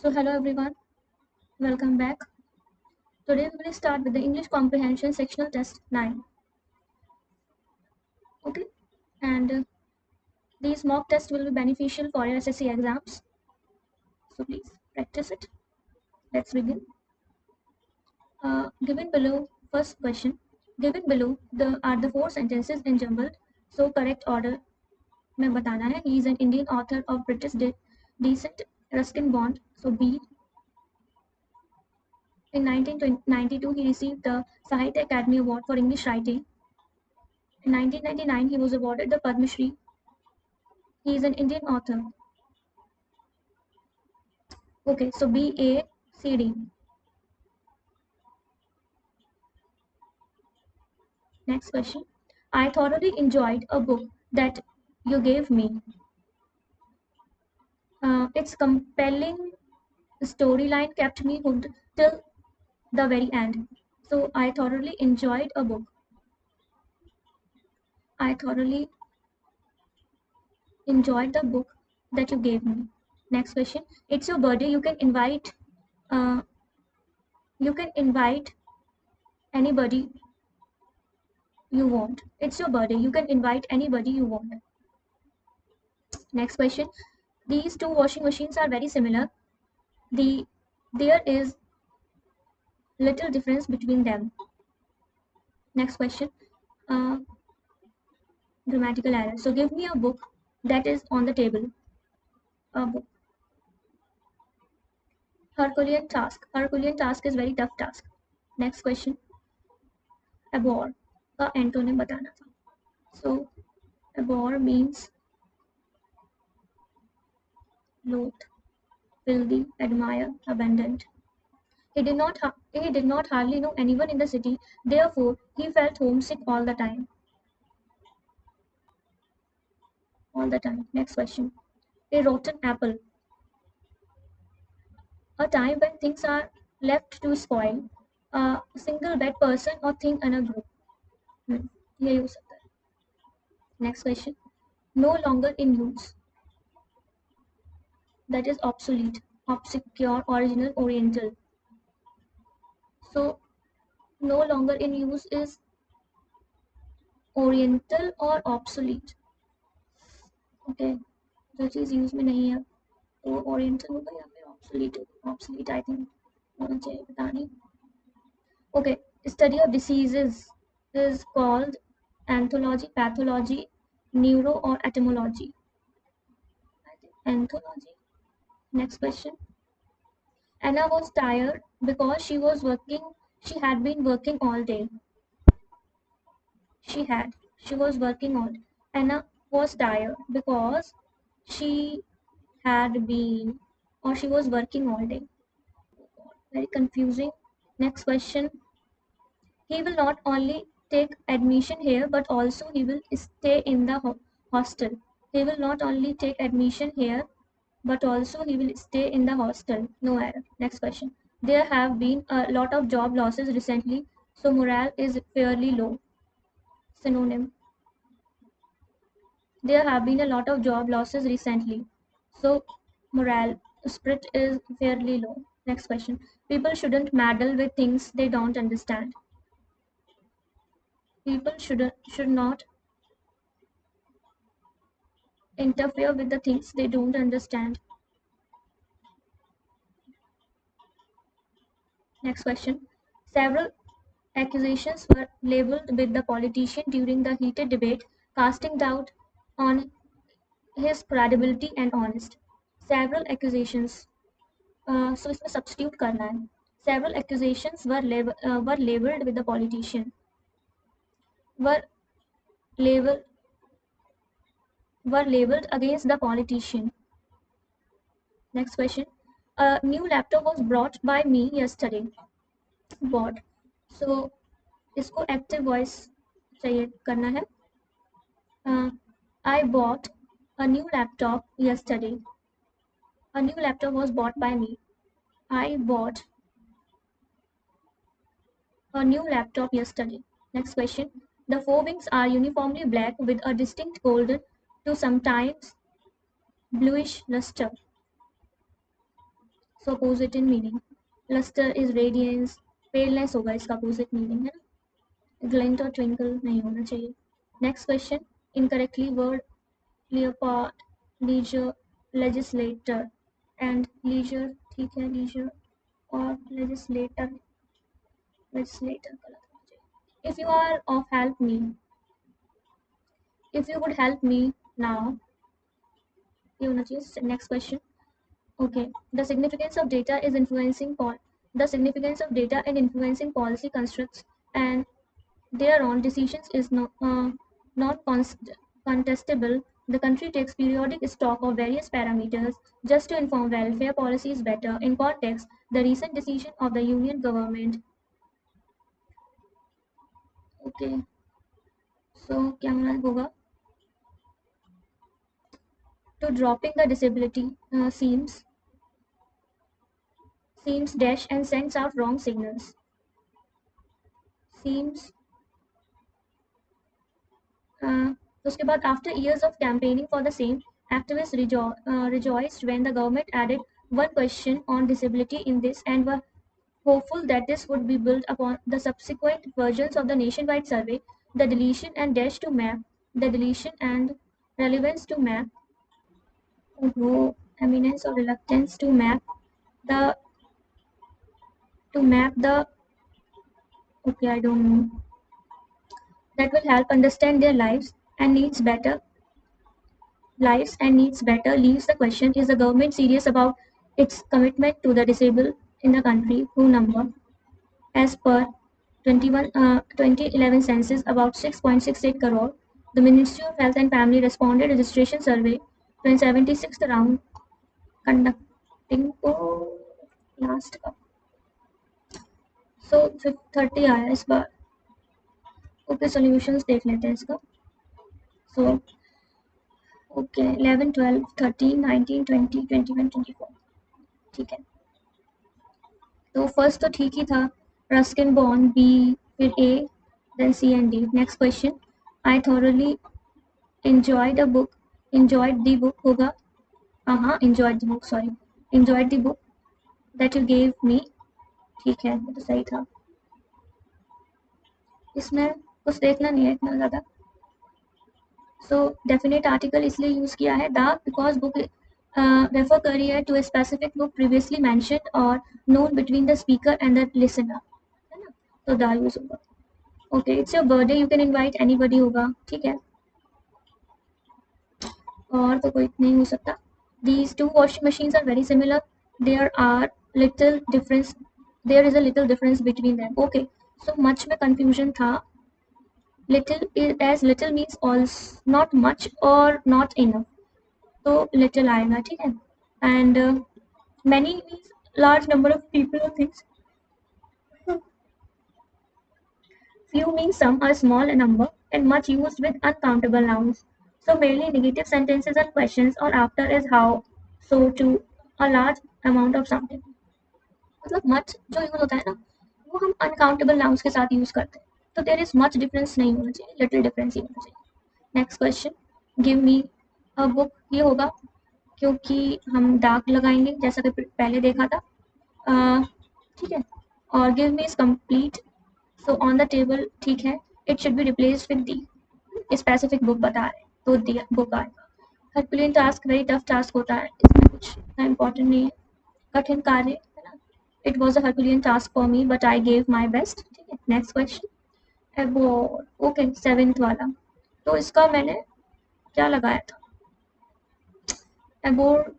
So hello everyone, welcome back. Today we will start with the English Comprehension Sectional Test 9. Okay, and these mock tests will be beneficial for your SSC exams. So please practice it. Let's begin. Given below, first question. Given below are the four sentences in jumbled, so correct order में बताना है. He is an Indian author of British descent, Ruskin Bond. So B. In 1992, he received the Sahitya Academy Award for English Writing. In 1999, he was awarded the Padma Shri. He is an Indian author. Okay, so B, A, C, D. Next question. I thoroughly enjoyed a book that you gave me. Its compelling storyline kept me hooked till the very end. So I thoroughly enjoyed a book. I thoroughly enjoyed the book that you gave me. Next question. It's your birthday. Uh, you can invite anybody you want. It's your birthday. You can invite anybody you want. Next question. These two washing machines are very similar. There is little difference between them. Next question. Uh, Grammatical error. So give me a book that is on the table. A book. Herculean task. Herculean task is very tough task. Next question. Abhor का antonym बताना था. So abhor means loathe, filthy, admire, abandoned. He did not hardly know anyone in the city, therefore he felt homesick all the time. All the time. Next question. A rotten apple. A time when things are left to spoil. A single bad person or thing in a group. यही हो सकता है. Next question. No longer in use. That is obsolete, obscure, original, oriental. So no longer in use is oriental or obsolete. Okay, जो चीज़ use में नहीं है वो oriental होगा या फिर ऑब्सोलीट होगा. ऑब्सोलीट आई थिंक होना चाहिए, पता नहीं. Okay, study of diseases is called anthology, pathology, neuro or etymology. I think anthology. Next question. Anna was tired because she had been working all day. She was working all day. Anna was tired because she had been or she was working all day. Very confusing. Next question. He will not only take admission here but also he will stay in the hostel. He will not only take admission here but also he will stay in the hostel. No error. Next question. There have been a lot of job losses recently, so morale is fairly low. Synonym. There have been a lot of job losses recently, so morale spirit is fairly low. Next question. People shouldn't meddle with things they don't understand. People should not interfere with the things they don't understand. Next question. Several accusations were leveled with the politician during the heated debate, casting doubt on his credibility and honesty. Several accusations. So इसमें substitute करना है. Several accusations were labeled with the politician. Were labeled against the politician. Next question. A new laptop was brought by me yesterday. Bought. So इसको active voice चाहिए करना है. I bought a new laptop yesterday. A new laptop was bought by me. I bought a new laptop yesterday. Next question. The forewings are uniformly black with a distinct golden to sometimes bluish luster. So opposite in meaning. Lustre is radiance, paleness होगा इसका opposite meaning, है ना. Glint और twinkle नहीं होना चाहिए. Next question. Incorrectly word leopard, leisure, legislator and leisure. ठीक है, leisure और legislator. Legislator गलत होना चाहिए. If you are of help me, if you would help me now, ये होना चाहिए. Next question. Okay, the significance of data is influencing the significance of data in influencing policy constructs and thereon decisions is not contestable. The country takes periodic stock of various parameters just to inform welfare policies better. In context, the recent decision of the union government. Okay, so क्या होगा? To dropping the disability seems dash and sends out wrong signals. Seems. उसके बाद after years of campaigning for the same, activists rejoiced when the government added one question on disability in this and were hopeful that this would be built upon the subsequent versions of the nationwide survey. The deletion and dash to map, the deletion and relevance to map, eminence or reluctance to map the okay, I don't know, that will help understand their lives and needs better leaves the question, is the government serious about its commitment to the disabled in the country, who number as per 2011 census about 6.68 crore. The Ministry of Health and Family responded registration survey 76th round conducting last so 30 आया इस बार. Okay, solutions देख लेते हैं इसका. So okay 11 12 13 19 20 21 24. ठीक है, तो first तो ठीक ही था. रस्किन बॉर्न बी, फिर A, then C and D. Next question. I thoroughly enjoyed the book होगा. हाँ, enjoyed the book, sorry, enjoyed the book that you gave me. ठीक है, तो सही था. इसमें कुछ देखना नहीं है इतना ज़्यादा. सो डेफिनेट आर्टिकल इसलिए यूज़ किया है द, बिकॉज बुक रेफर कर रही है to a specific book previously mentioned और known between the speaker and the listener, है ना, तो द यूज़ होगा. Okay, it's your birthday, you can invite anybody होगा. ठीक है, और तो कोई नहीं हो सकता. These two washing machines are very similar. There is a little difference between them. Okay, so much में confusion था. Little means also not much or not enough, तो little आएगा. ठीक है, and many means large number of people or things. Few means some or small number, and much used with uncountable nouns. So mainly negative sentences and questions or after is how, so to, a large amount of something. मतलब much जो use होता है ना, वो हम uncountable nouns के साथ use करते हैं. तो देयर इज मच डिफरेंस नहीं होना चाहिए, लिटिल डिफरेंस ही होना चाहिए. Next question. Give me a book, ये होगा क्योंकि हम डार्क लगाएंगे जैसा कि पहले देखा था. ठीक है, और give me is complete, so on the table. ठीक है, it should be replaced with the. Specific book बता रहे हैं तो दी बुक आएगा. Herculean task very tough task होता है, इसमें कुछ इतना इम्पोर्टेंट नहीं है. कठिन कार्य, है ना. It was a herculean task for me but I gave my best. ठीक है, नेक्स्ट क्वेश्चन. एबोर, ओके, 7th वाला. तो इसका मैंने क्या लगाया था? एबोर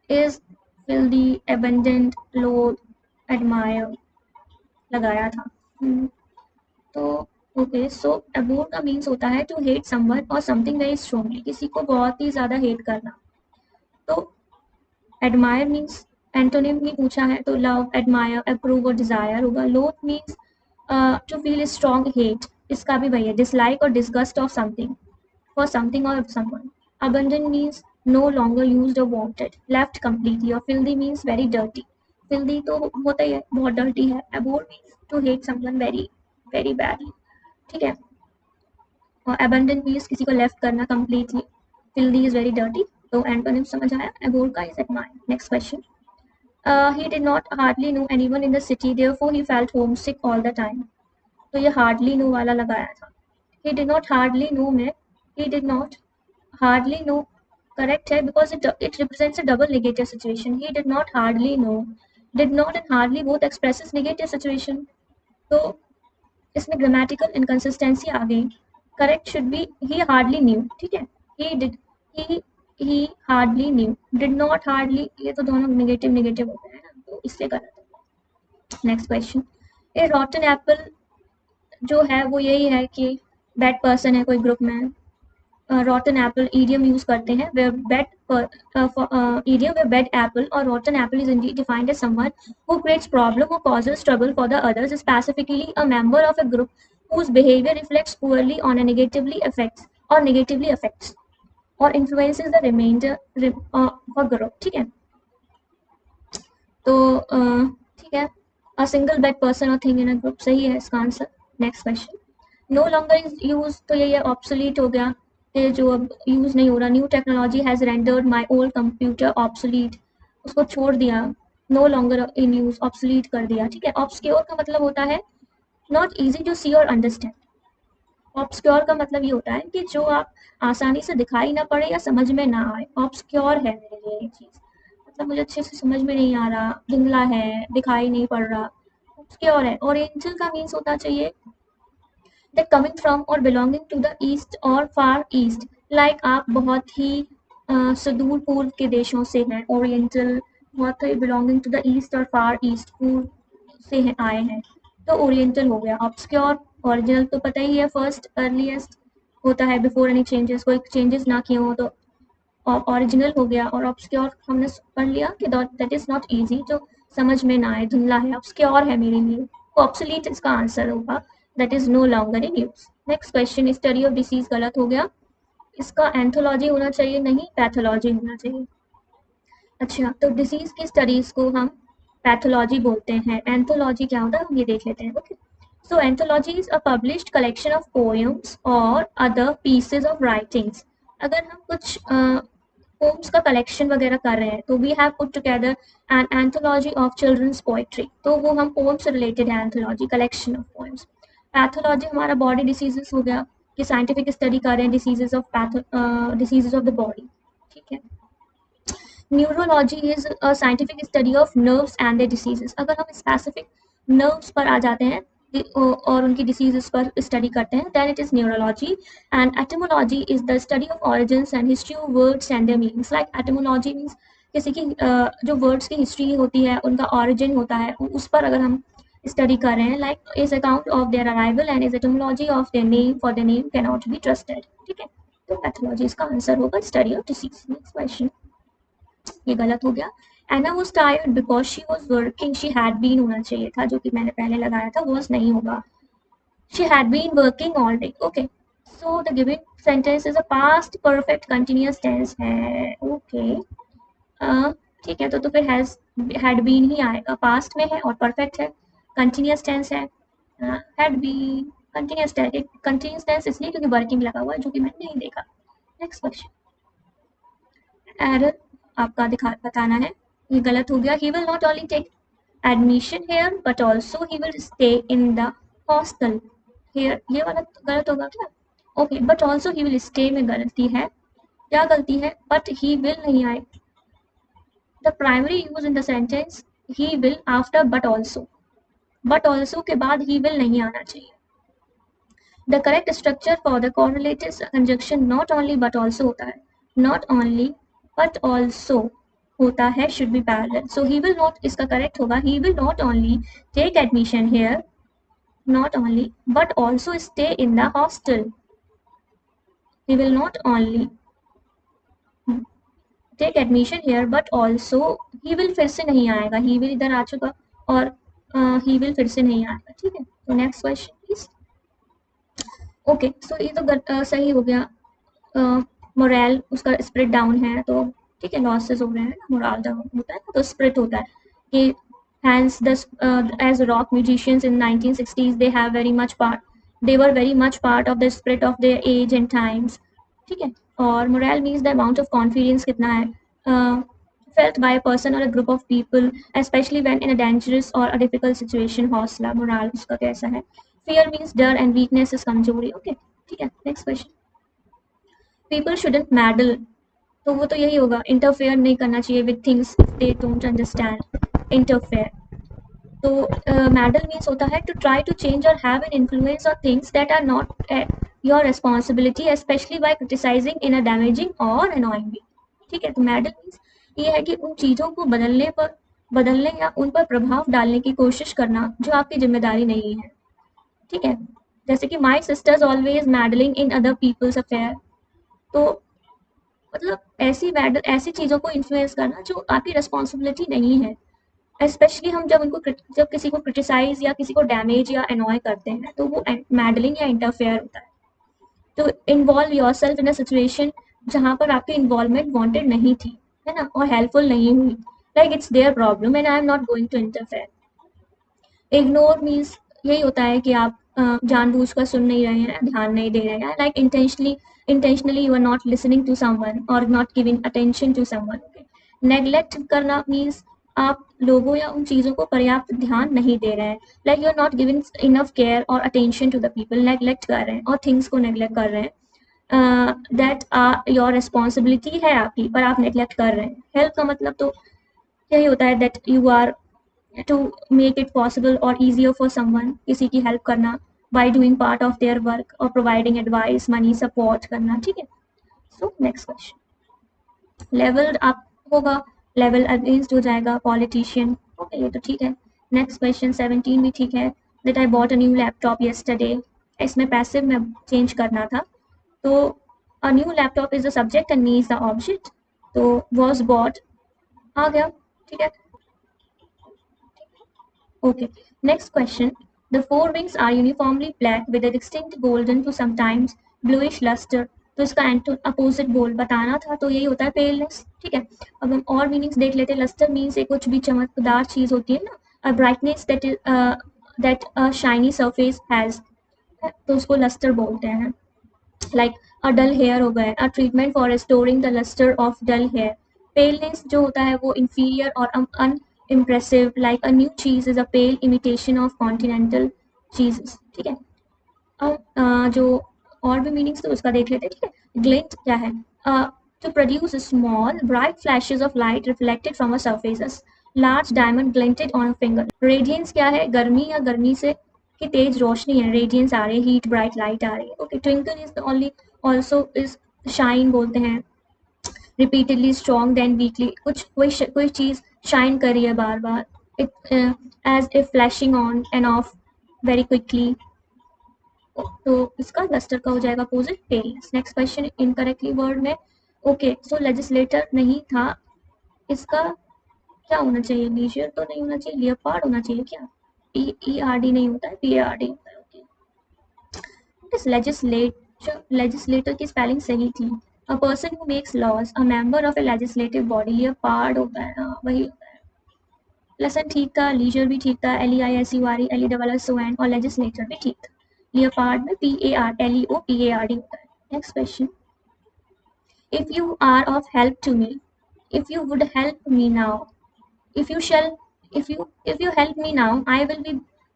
is filthy, abundant, loathe, admire लगाया था. तो ओके, सो अबोर का मीन्स होता है टू हेट समवन और समथिंग वेरी स्ट्रॉन्गली, किसी को बहुत ही ज़्यादा हेट करना. तो एडमायर मीन्स एंटोनिम ही पूछा है, तो लव, एडमायर, अप्रूव और डिज़ायर होगा. Loathe means to feel strong hate, इसका भी वही है, डिसलाइक और disgust of something, for something और someone. Abundant means no longer used or wanted, left completely. और filthy means very dirty. Filthy तो होता ही है, बहुत dirty है. Abhor means to hate someone very very badly. ठीक है, और abandon means किसी को left करना completely. Filthy is very dirty. तो एंटोनिम समझ आया, अबोर का is admire. Next question, he did not hardly know anyone in the city, therefore he felt homesick all the time। तो ये hardly know वाला लगाया था। he did not hardly know में he did not hardly know correct है because it represents a double negative situation। he did not hardly know, did not and hardly both expresses negative situation, तो इसमें grammatical inconsistency आ गई। Correct should be he hardly new, ठीक है, he did, he hardly new, did not hardly, ये तो दोनों negative negative होते हैं ना, तो इससे गलत है। नेक्स्ट क्वेश्चन, ए रॉटन एप्पल जो है वो यही है कि बैड पर्सन है कोई ग्रुप में। रॉटन एप्पल ईडियम यूज करते हैं where bad idiom where bad apple और rotten apple is indeed defined as someone who creates problem or causes trouble for the others, specifically a member of a group whose behavior reflects poorly on a negatively affects or influences the remainder of a group, ठीक है। तो ठीक है, a single bad person or thing in a group सही है इसका answer. Next question, no longer is use, तो ये ऑब्सोलीट हो गया, ये जो अब यूज नहीं हो रहा। New technology has rendered my old computer obsolete, उसको छोड़ दिया, no longer in use, obsolete कर दिया, ठीक है। ऑब्सक्योर का मतलब होता है नॉट इजी टू सी और अंडरस्टैंड। ऑब्सक्योर का मतलब ये होता है कि जो आप आसानी से दिखाई ना पड़े या समझ में ना आए, ऑब्सक्योर है मेरे लिए ये चीज़, मतलब मुझे अच्छे से समझ में नहीं आ रहा, धुंधला है, दिखाई नहीं पड़ रहा, ऑब्सक्योर है। ओरिएंटल का मीन्स होता चाहिए that coming from or belonging to the east or far east, like आप बहुत ही सुदूर पूर्व के देशों से हैं, ओरिएंटल बहुत ही belonging to the east और far east, पूर्व से हैं, आए हैं, तो ओरिएंटल हो गया। ऑब्सक्योर, ओरिजिनल तो पता ही है, फर्स्ट अर्लीस्ट होता है बिफोर एनी चेंजेस, कोई चेंजेस ना किए हो तो ओरिजिनल हो गया। और ऑब्सक्योर हमने पढ़ लिया कि दैट इज नॉट इजी, जो समझ में ना आए, धुंधला है, ऑब्सक्योर है मेरे लिए, ऑब्सोलीट इसका आंसर होगा, that is no longer in use. Next question, study of disease गलत हो गया, इसका एंथोलॉजी होना चाहिए, नहीं पैथोलॉजी होना चाहिए। अच्छा, तो डिसीज की स्टडीज को हम पैथोलॉजी बोलते हैं, एंथोलॉजी क्या होता है हम ये देख लेते हैं। Okay, so anthology is a published collection of poems और अदर पीसेज ऑफ राइटिंग्स। अगर हम कुछ पोम्स का कलेक्शन वगैरह कर रहे हैं तो we have put together an anthology of children's poetry, तो वो हम पोम से रिलेटेड है, anthology collection of poems. Pathology हमारा बॉडी डिसीजेस हो गया कि साइंटिफिक स्टडी कर रहे हैं डिसीजेस ऑफ द बॉडी, ठीक है। Neurology is a scientific study of nerves and their diseases. अगर हम स्पेसिफिक नर्व्स पर आ जाते हैं और उनकी डिसीजेस पर स्टडी करते हैं, then it is neurology. And etymology is the study of origins and history of words and their meanings. Like etymology means किसी की जो वर्ड्स की हिस्ट्री होती है, उनका ऑरिजिन होता है, उस पर अगर हम स्टडी कर रहे हैं, like is account of their arrival and is etymology of their name for their name can not be trusted, ठीक है। तो पैथोलॉजी इसका आंसर होगा, study of disease. Next question, ये गलत हो गया। एना was tired because she was working, she had been होना चाहिए था, जो कि मैंने पहले लगाया था, was नहीं होगा, she had been working all day। okay, so the given sentence is a past perfect continuous tense है। okay, ठीक है, तो फिर has had been ही आएगा, past में है और perfect है, continuous tense है, had been continuous tense इसलिए क्योंकि working लगा हुआ है, जो कि मैंने नहीं देखा। नेक्स्ट क्वेश्चन, एरर आपका बताना है, ये गलत हो गया। He will not only take admission here but also he will stay in the hostel here, ये वाला गलत होगा क्या? Okay, but also he will stay में गलती है, क्या गलती है? बट ही विल नहीं आए, the primary use in the sentence he will after but also के बाद ही विल नहीं आना चाहिए। The correct structure for the correlative conjunction not only but also होता है, नॉट ओनली बट ऑल्सो होता है, should be parallel. So he will not इसका करेक्ट होगा, he will not only take admission here not only but also stay in the hostel, he will not only take admission here but also he will फिर से नहीं आएगा, he will इधर आ चुका और he will फिर से नहीं आएगा, ठीक है। तो नेक्स्ट क्वेश्चन प्लीज। ओके, सो ये तो सही हो गया, मोरल उसका स्प्रिट डाउन है, तो ठीक है, लॉसेस हो रहे हैं, मोरल डाउन होता है तो स्प्रिट होता है कि hence as rock musicians in 1960s they were very much part of the spirit of their age and times, ठीक है। और moral means the amount of confidence कितना है felt by a person or a group of people, especially when in a dangerous or a difficult situation. हौसला moral उसका कैसा है. Fear means डर and weakness is कमजोरी. Okay, ठीक है. Next question. People shouldn't meddle. तो वो तो यही होगा, इंटरफेयर नहीं करना चाहिए with things if they don't understand. Interfere. तो मैडल मीन्स होता है टू ट्राई टू चेंज और have an influence on things that are not your responsibility, especially by criticising in a damaging और अनोइंग वे. ठीक है. तो meddle means ये है कि उन चीज़ों को बदलने या उन पर प्रभाव डालने की कोशिश करना जो आपकी जिम्मेदारी नहीं है. ठीक है. जैसे कि my sisters always meddling in other people's affair. तो मतलब ऐसी चीज़ों को इन्फ्लुएंस करना जो आपकी रिस्पॉन्सिबिलिटी नहीं है, स्पेशली हम जब किसी को क्रिटिसाइज या किसी को डैमेज या अनॉय करते हैं तो वो मैडलिंग या इंटरफेयर होता है. तो involve yourself in a situation जहाँ पर आपकी इन्वॉल्वमेंट वांटेड नहीं थी, है ना, और हेल्पफुल नहीं हुई. Like it's their problem and I am not going to interfere. Ignore means यही होता है कि आप जानबूझकर सुन नहीं रहे हैं, ध्यान नहीं दे रहे हैं. Like intentionally you are not listening to someone और not giving attention to someone. Neglect करना मीन्स आप लोगों या उन चीज़ों को पर्याप्त ध्यान नहीं दे रहे हैं. Like you are not giving enough care और attention to the people. Neglect कर रहे हैं और थिंग्स को नेग्लेक्ट कर रहे हैं. दैट योर रिस्पॉन्सिबिलिटी है आपकी, पर आप नेग्लेक्ट कर रहे हैं. हेल्प का मतलब तो यही होता है that you are to make it possible or easier for someone, किसी की हेल्प करना by doing part of their work or providing advice, money, support करना. ठीक है. So next question. Leveled up होगा, level against हो जाएगा politician. Okay, ये तो ठीक है. Next question 17 भी ठीक है. That I bought a new laptop yesterday. इसमें passive में change करना था. तो a new laptop is the subject and me is the object. तो was bought आ गया. ठीक है. Okay, next question. The forewings are uniformly black with a distinct golden to sometimes bluish luster. तो इसका अपोजिट बोल बताना था, तो यही होता है पेलनेस. ठीक है. अब हम और मीनिंग्स देख लेते हैं. लस्टर मीन्स कुछ भी चमकदार चीज होती है ना. A brightness that a shiny surface has, तो उसको लस्टर बोलते हैं. लाइक अ डल हेयर हो गया, a treatment for restoring the lustre of dull hair. Paleness जो होता है वो इंफीरियर और unimpressive. Like a new cheese is a pale imitation of continental cheeses. ठीक है. अब जो और भी मीनिंग्स तो उसका देख लेते हैं. ठीक है. ग्लिंट क्या है? To produce small bright flashes of light reflected from a surface. Large diamond glinted on a finger. Radiance क्या है? गर्मी या गर्मी से की तेज रोशनी है. रेडियंस आ रही है, हीट, ब्राइट लाइट आ रही है. Okay. Twinkle is only also is shine बोलते हैं. Repeatedly strong then weakly. कोई चीज शाइन कर रही है बार बार. It as if flashing on and off very quickly. तो इसका लस्टर का हो जाएगा opposite paleness. Next question incorrectly word में. ओके. सो लेजिस्लेटर नहीं था, इसका क्या होना चाहिए? लीजर तो नहीं होना चाहिए, लियोपार्ड होना चाहिए क्या? ERD नहीं होता है, PARD होता है. ओके. लेजिस्लेटर की स्पेलिंग सही थी. A person who makes laws, a member of a legislative body. Leopard होता है. हाँ, वही होता है. लेसन ठीक था, लीजर भी ठीक था, LEISURE, LESSON, और लेजिस्लेटर भी ठीक था. लियोपार्ड में PARLEOPARD होता है. Next question. If you are of help to me, if you would help me now, if you shall if you help me now, I will be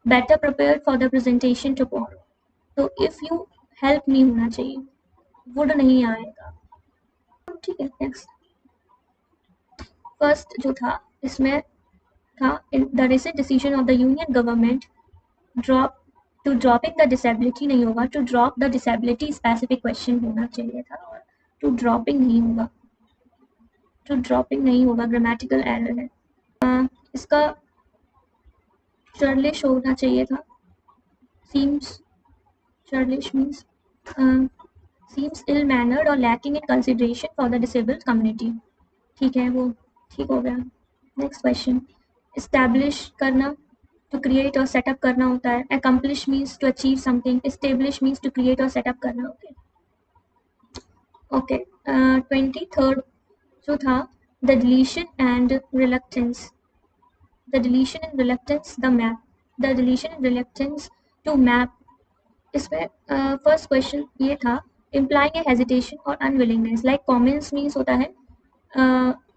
better prepared for the presentation tomorrow. तो if you help me होना चाहिए, would नहीं आएगा. ठीक है. Next. First जो था इसमें था the recent decision of the union government dropping the disability नहीं होगा, to drop the disability specific question होना चाहिए था, और to dropping नहीं होगा. to dropping नहीं होगा, grammatical error है. इसका churlish होना चाहिए था. seems churlish means seems ill mannered or lacking in consideration for the disabled community. ठीक है, वो ठीक हो गया. Next question. establish करना to create और सेटअप करना होता है. accomplish means to achieve something. establish means to create और सेटअप करना. ओके. ओके. 23rd जो था the deletion and reluctance. the deletion and reluctance the map. the deletion and reluctance to map. इसमें first question ये था implying a hesitation or unwillingness. Like commence means होता है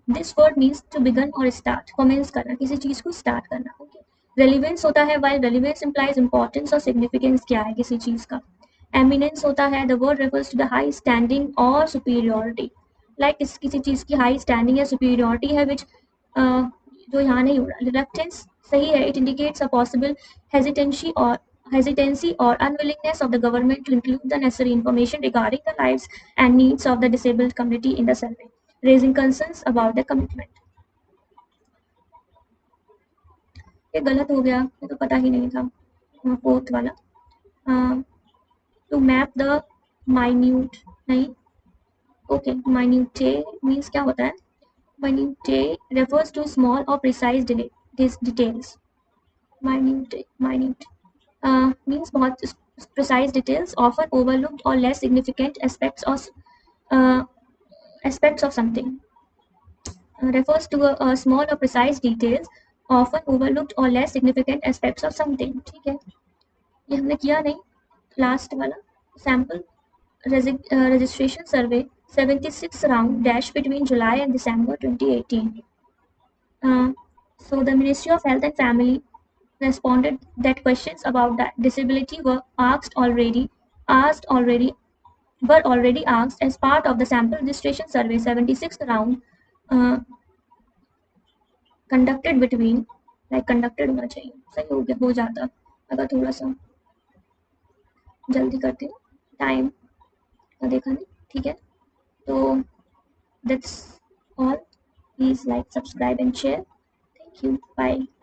this word means to begin or start. commence करना, किसी चीज को start करना. Okay. relevance होता है, while relevance implies importance or significance क्या है किसी चीज का. eminence होता है, the word refers to the high standing or superiority. like किसी चीज की high standing या superiority है which जो यहाँ नहीं हो रहा. reluctance सही है, it indicates a possible hesitancy or unwillingness of the government to include the necessary information regarding the lives and needs of the disabled community in the survey, raising concerns about the commitment. ये गलत हो गया, ये तो पता ही नहीं था. Fourth वाला to map the minute नहीं. okay, minute means क्या होता है. minute refers to small or precise details. minute means बहुत precise details, often overlooked or less significant aspects of something. refers to a small or precise details, often overlooked or less significant aspects of something. ठीक है, ये हमने किया नहीं. Last वाला sample registration survey 76 round dash between July and December 2018. So the Ministry of Health and Family responded that questions about that disability were already asked as part of the sample registration survey 76th round conducted between conducted होना चाहिए, सही हो जाता अगर थोड़ा सा जल्दी करते हो. टाइम का देखा नहीं. ठीक है, तो that's all. Please like, subscribe and share. Thank you. Bye.